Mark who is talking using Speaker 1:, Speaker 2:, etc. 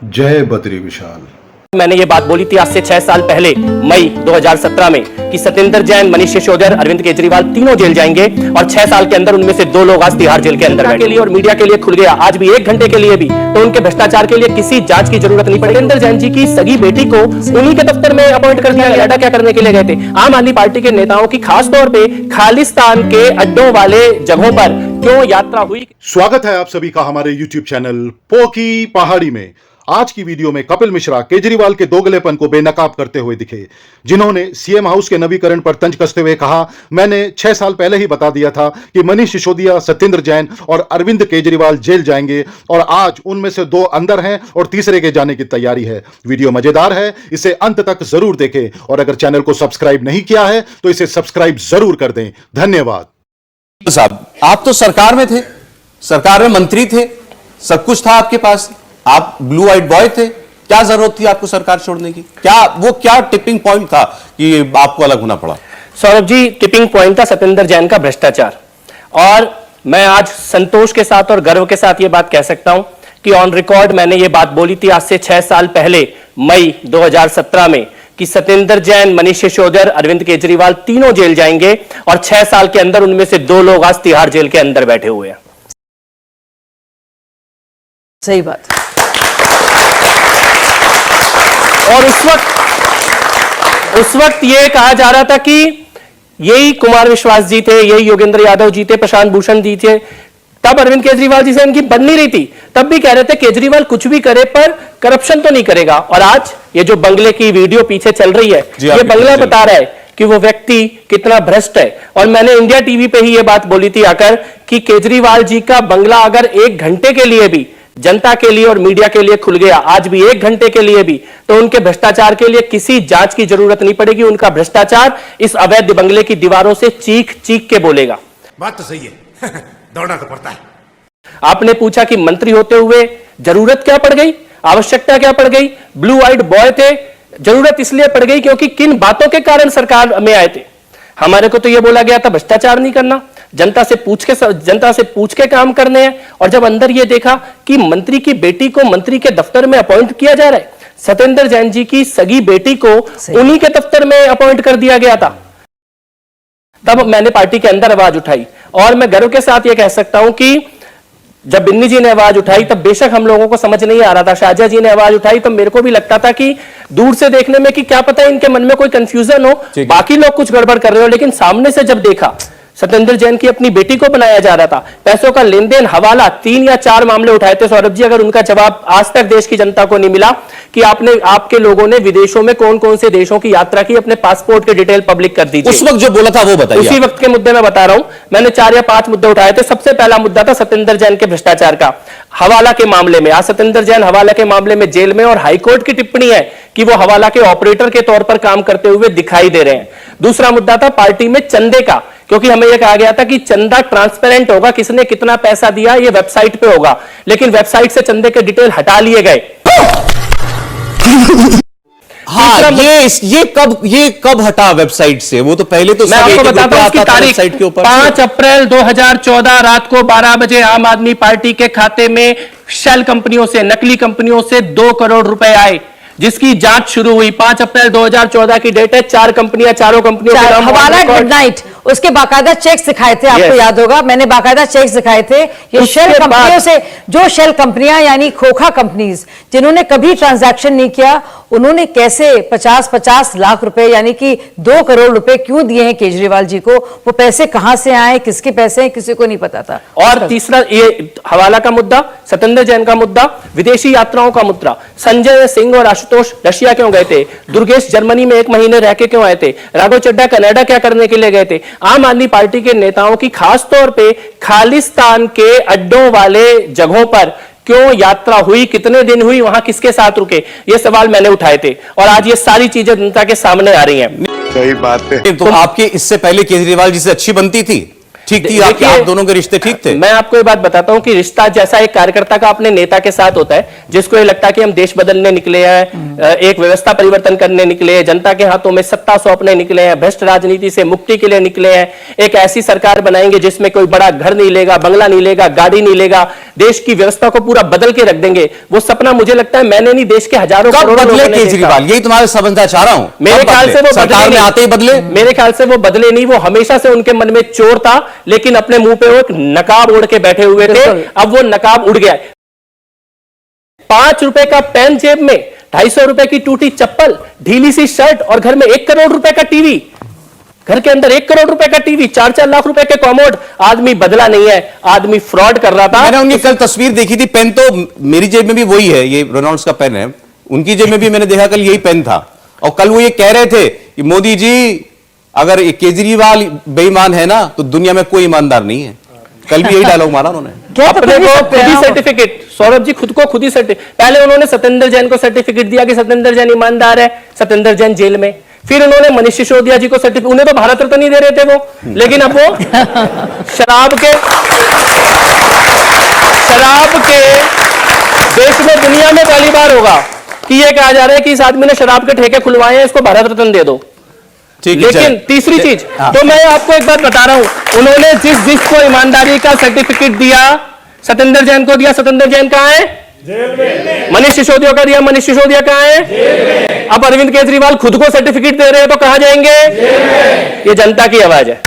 Speaker 1: जय बद्री विशाल।
Speaker 2: मैंने ये बात बोली थी आज से 6 साल पहले मई 2017 में कि सत्येंद्र जैन, मनीष सिसोदिया, अरविंद केजरीवाल तीनों जेल जाएंगे और 6 साल के अंदर उनमें से 2 लोग आज तिहाड़ जेल के अंदर के लिए और मीडिया के लिए खुल गया। आज भी 1 घंटे के लिए भी तो उनके भ्रष्टाचार के लिए किसी जांच की जरूरत नहीं पड़ी। सत्येंद्र जैन जी की सगी बेटी को उन्हीं के दफ्तर में अपॉइंट कर दिया गया। क्या करने के लिए गए थे? आम आदमी पार्टी के नेताओं की खास तौर पर खालिस्तान के अड्डों वाले जगहों पर क्यों यात्रा हुई?
Speaker 1: स्वागत है आप सभी का हमारे YouTube चैनल पोकी पहाड़ी में। आज की वीडियो में कपिल मिश्रा केजरीवाल के दोगलेपन को बेनकाब करते हुए दिखे, जिन्होंने सीएम हाउस के नवीकरण पर तंज कसते हुए कहा, मैंने 6 साल पहले ही बता दिया था कि मनीष सिसोदिया, सत्येंद्र जैन और अरविंद केजरीवाल जेल जाएंगे और आज उनमें से 2 अंदर हैं और तीसरे के जाने की तैयारी है। वीडियो मजेदार है, इसे अंत तक जरूर देखें और अगर चैनल को सब्सक्राइब नहीं किया है तो इसे सब्सक्राइब जरूर कर दें। धन्यवाद।
Speaker 3: साहब, आप तो सरकार में थे, सरकार में मंत्री थे, सब कुछ था आपके पास, आप ब्लू आइट बॉय थे, क्या जरूरत थी आपको सरकार छोड़ने की? क्या टिपिंग पॉइंट था कि आपको अलग होना पड़ा?
Speaker 2: सौरभ जी, टिपिंग पॉइंट था सत्येंद्र जैन का भ्रष्टाचार। और मैं आज संतोष के साथ और गर्व के साथ यह बात कह सकता हूं कि ऑन रिकॉर्ड मैंने यह बात बोली थी आज से 6 साल पहले मई 2017 में कि सत्येंद्र जैन, मनीष सिसोदिया, अरविंद केजरीवाल तीनों जेल जाएंगे और 6 साल के अंदर उनमें से 2 लोग आज तिहाड़ जेल के अंदर बैठे हुए हैं।
Speaker 4: सही बात।
Speaker 2: और उस वक्त ये कहा जा रहा था कि यही कुमार विश्वास जी थे, यही योगेंद्र यादव जी थे, प्रशांत भूषण जी थे। तब अरविंद केजरीवाल जी से इनकी बन नहीं रही थी, तब भी कह रहे थे केजरीवाल कुछ भी करे पर करप्शन तो नहीं करेगा। और आज ये जो बंगले की वीडियो पीछे चल रही है, ये बंगला बता रहा है कि वो व्यक्ति कितना भ्रष्ट है। और मैंने इंडिया टीवी पे ही ये बात बोली थी आकर कि केजरीवाल जी का बंगला अगर 1 घंटे के लिए भी जनता के लिए और मीडिया के लिए खुल गया, आज भी 1 घंटे के लिए भी, तो उनके भ्रष्टाचार के लिए किसी जांच की जरूरत नहीं पड़ेगी। उनका भ्रष्टाचार इस अवैध बंगले की दीवारों से चीख चीख के बोलेगा।
Speaker 5: बात तो सही है। दौड़ना तो पड़ता है।
Speaker 2: आपने पूछा कि मंत्री होते हुए जरूरत क्या पड़ गई, आवश्यकता क्या पड़ गई? ब्लू आइट बॉय थे, जरूरत इसलिए पड़ गई क्योंकि किन बातों के कारण सरकार में आए थे। हमारे को तो यह बोला गया था भ्रष्टाचार नहीं करना, जनता से पूछ के काम करने हैं। और जब अंदर यह देखा कि मंत्री की बेटी को मंत्री के दफ्तर में अपॉइंट किया जा रहा है, सत्येंद्र जैन जी की सगी बेटी को उन्हीं के दफ्तर में अपॉइंट कर दिया गया था, तब मैंने पार्टी के अंदर आवाज उठाई। और मैं गर्व के साथ यह कह सकता हूं कि जब बिन्नी जी ने आवाज उठाई तब बेशक हम लोगों को समझ नहीं आ रहा था, शाहजहा जी ने आवाज उठाई तब मेरे को भी लगता था कि दूर से देखने में कि क्या पता इनके मन में कोई कंफ्यूजन हो, बाकी लोग कुछ गड़बड़ कर रहे हो। लेकिन सामने से जब देखा सत्येंद्र जैन की अपनी बेटी को बनाया जा रहा था, पैसों का लेन देन, हवाला, 3 या 4 मामले उठाए थे। सौरभ जी, अगर उनका जवाब आज तक देश की जनता को नहीं मिला कि आपके लोगों ने विदेशों में कौन कौन से देशों की यात्रा की, अपने पासपोर्ट के डिटेल पब्लिक कर दीजिए।
Speaker 3: उस वक्त जो बोला था वो बताइए।
Speaker 2: उसी वक्त के मुद्दे में बता रहा हूं, मैंने 4 या 5 मुद्दे उठाए थे। सबसे पहला मुद्दा था सत्येंद्र जैन के भ्रष्टाचार का, हवाला के मामले में। आज सत्येंद्र जैन हवाला के मामले में जेल में और हाईकोर्ट की टिप्पणी है कि वो हवाला के ऑपरेटर के तौर पर काम करते हुए दिखाई दे रहे हैं। दूसरा मुद्दा था पार्टी में चंदे का, क्योंकि हमें यह कहा गया था कि चंदा ट्रांसपेरेंट होगा, किसने कितना पैसा दिया ये वेबसाइट पे होगा, लेकिन वेबसाइट से चंदे के डिटेल हटा लिए गए।
Speaker 3: हाँ, ये कब हटा वेबसाइट से? वो तो पहले तो
Speaker 2: मैं आपको बताता हूं उसकी तारीख, 5 अप्रैल 2014 रात को 12 बजे आम आदमी पार्टी के खाते में शेल कंपनियों से, नकली कंपनियों से 2 करोड़ रुपए आए, जिसकी जांच शुरू हुई। 5 अप्रैल 2014 की डेट है। 4 कंपनियां, चारों कंपनियों के नाम
Speaker 4: हवाला मिडनाइट, उसके बाकायदा चेक दिखाए थे, आपको याद होगा, मैंने बाकायदा चेक दिखाए थे। ये शेल कंपनियों से, जो शेल कंपनियां यानी खोखा कंपनीज जिन्होंने कभी ट्रांजैक्शन नहीं किया, उन्होंने कैसे 50-50 लाख रुपए यानी कि 2 करोड़ रुपए क्यों दिए हैं केजरीवाल जी को? वो पैसे कहां से आए, किसके पैसे हैं, किसी को नहीं पता था।
Speaker 2: और तीसरा ये हवाला का मुद्दा, सत्येंद्र जैन का मुद्दा, विदेशी यात्राओं का मुद्दा। संजय सिंह और आशुतोष रशिया क्यों गए थे? दुर्गेश जर्मनी में 1 महीने रह के क्यों आए थे? राघव चड्ढा कनाडा क्या करने के लिए गए थे? आम आदमी पार्टी के नेताओं की खास तौर पे खालिस्तान के अड्डों वाले जगहों पर क्यों यात्रा हुई, कितने दिन हुई, वहां किसके साथ रुके, ये सवाल मैंने उठाए थे। और आज ये सारी चीजें जनता के सामने आ रही हैं।
Speaker 5: सही बात है।
Speaker 3: तो आपकी इससे पहले केजरीवाल जी से अच्छी बनती थी? ठीक थी?
Speaker 2: देखिए,
Speaker 3: आप दोनों के रिश्ते ठीक थे?
Speaker 2: मैं आपको ये बात बताता हूं कि रिश्ता जैसा एक कार्यकर्ता का अपने नेता के साथ होता है, जिसको ये लगता है कि हम देश बदलने निकले हैं, एक व्यवस्था परिवर्तन करने निकले हैं, जनता के हाथों में सत्ता सौंपने निकले हैं, भ्रष्ट राजनीति से मुक्ति के लिए निकले हैं, एक ऐसी सरकार बनाएंगे जिसमें कोई बड़ा घर नहीं लेगा, बंगला नहीं लेगा, गाड़ी नहीं लेगा, देश की व्यवस्था को पूरा बदल के रख देंगे। वो सपना मुझे लगता है मैंने नहीं, देश के हजारों
Speaker 3: कब
Speaker 2: करोड़ों
Speaker 3: बदले
Speaker 2: लोगों ने देखा।
Speaker 3: केजरीवाल? यही तुम्हारे समझना चाह रहा हूं।
Speaker 2: मेरे
Speaker 3: कब
Speaker 2: ख्याल
Speaker 3: बदले?
Speaker 2: से वो
Speaker 3: सरकार
Speaker 2: बदले
Speaker 3: में
Speaker 2: नहीं।
Speaker 3: आते ही बदले?
Speaker 2: मेरे ख्याल से वो बदले नहीं, वो हमेशा से उनके मन में चोर था, लेकिन अपने मुंह पे वो एक नकाब ओढ़ के बैठे हुए थे। अब वो नकाब उड़ गया। 5 रुपए का पेन जेब में, 250 रुपए की टूटी चप्पल, ढीली सी शर्ट और घर में 1 करोड़ रुपए का टीवी, घर के अंदर 1 करोड़ रुपए का टीवी, 4-4 लाख रुपए के कॉमोड। आदमी बदला नहीं है, आदमी फ्रॉड कर रहा था।
Speaker 3: मैंने उनकी कल तस्वीर देखी थी, पेन तो मेरी जेब में भी वही है, ये रेनॉल्ड्स का पेन है, उनकी जेब में भी मैंने देखा कल यही पेन था। और कल वो ये कह रहे थे कि मोदी जी अगर ये केजरीवाल बेईमान है ना तो दुनिया में कोई ईमानदार नहीं है। कल भी यही डायलॉग मारा उन्होंने।
Speaker 2: अपने को खुद ही सर्टिफिकेट, सौरभ जी खुद को खुद ही सर्टिफिकेट, पहले उन्होंने सत्येंद्र जैन को सर्टिफिकेट दिया कि सत्येंद्र जैन ईमानदार है, सत्येंद्र जैन जेल में। फिर उन्होंने मनीष सिसोदिया जी को सर्टिफिकेट, उन्हें तो भारत रत्न नहीं दे रहे थे वो, लेकिन अब वो शराब के देश में दुनिया में पहली बार होगा कि ये कहा जा रहा है कि इस आदमी ने शराब के ठेके खुलवाए हैं, इसको भारत रत्न दे दो।
Speaker 3: ठीक है,
Speaker 2: लेकिन
Speaker 3: चल।
Speaker 2: तीसरी चीज,
Speaker 3: हाँ।
Speaker 2: तो मैं आपको एक बात बता रहा हूं, उन्होंने जिसको ईमानदारी का सर्टिफिकेट दिया, सत्येंद्र जैन को दिया, सत्येंद्र जैन कहां है? जेल में। मनीष सिसोदिया का दिया, मनीष सिसोदिया कहां है? जेल में। अब अरविंद केजरीवाल खुद को सर्टिफिकेट दे रहे हैं तो कहां जाएंगे? जेल में। ये जनता की आवाज है।